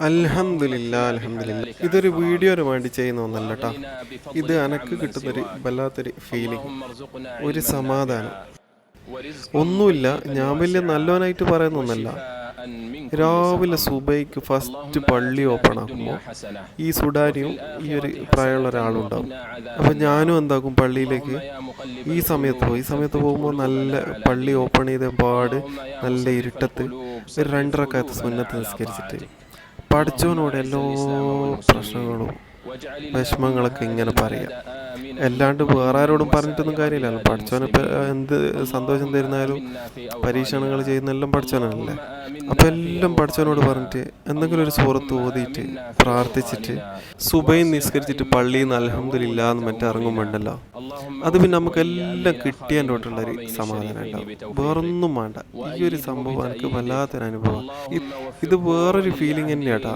അൽഹംദുലില്ലാ അൽഹംദുലില്ലാ. ഇതൊരു വീഡിയോന് വേണ്ടി ചെയ്യുന്ന ഒന്നല്ല കേട്ടോ. ഇത് എനക്ക് കിട്ടുന്നൊരു വല്ലാത്തൊരു ഫീലിംഗ്, ഒരു സമാധാനം. ഒന്നുമില്ല, ഞാൻ വലിയ നല്ലവനായിട്ട് പറയുന്നൊന്നല്ല. രാവിലെ സുബൈക്ക് ഫസ്റ്റ് പള്ളി ഓപ്പൺ ആക്കുമ്പോൾ ഈ സുഡാനിയും ഈ ഒരു പ്രായമുള്ള ഒരാളുണ്ടാവും. അപ്പം ഞാനും എന്താക്കും, പള്ളിയിലേക്ക് ഈ സമയത്ത് പോകുമ്പോൾ നല്ല പള്ളി ഓപ്പൺ ചെയ്ത പാട് നല്ല ഇരുട്ടത്ത് ഒരു 2 റക്അത്ത് സുന്നത്ത് നിസ്കരിച്ചിട്ട് പഠിച്ചവനോട് എല്ലാ പ്രശ്നങ്ങളും വിഷമങ്ങളൊക്കെ ഇങ്ങനെ പറയാം. അല്ലാണ്ട് വേറെ ആരോടും പറഞ്ഞിട്ടൊന്നും കാര്യമില്ലല്ലോ. പഠിച്ചവനിപ്പോൾ എന്ത് സന്തോഷം തരുന്നാലും പരീക്ഷണങ്ങൾ ചെയ്യുന്നെല്ലാം പഠിച്ചവനല്ലേ. അപ്പം എല്ലാം പഠിച്ചവനോട് പറഞ്ഞിട്ട് എന്തെങ്കിലും ഒരു സൂറത്ത് ഓതിയിട്ട് പ്രാർത്ഥിച്ചിട്ട് സുബൈ നിസ്കരിച്ചിട്ട് പള്ളിയിൽ നിന്ന് അൽഹംദുലില്ലാ എന്ന് മറ്റേ ഇറങ്ങുമ്പോണ്ടല്ലോ, അത് പിന്നെ നമുക്കെല്ലാം കിട്ടിയതിൻ്റെ തൊട്ടുള്ളൊരു സമാധാനം ഉണ്ടാവും. വേറൊന്നും വേണ്ട. ഈ ഒരു സംഭവം എനിക്ക് വല്ലാത്തൊരു അനുഭവം. ഇത് വേറൊരു ഫീലിംഗ് തന്നെയാട്ടാ.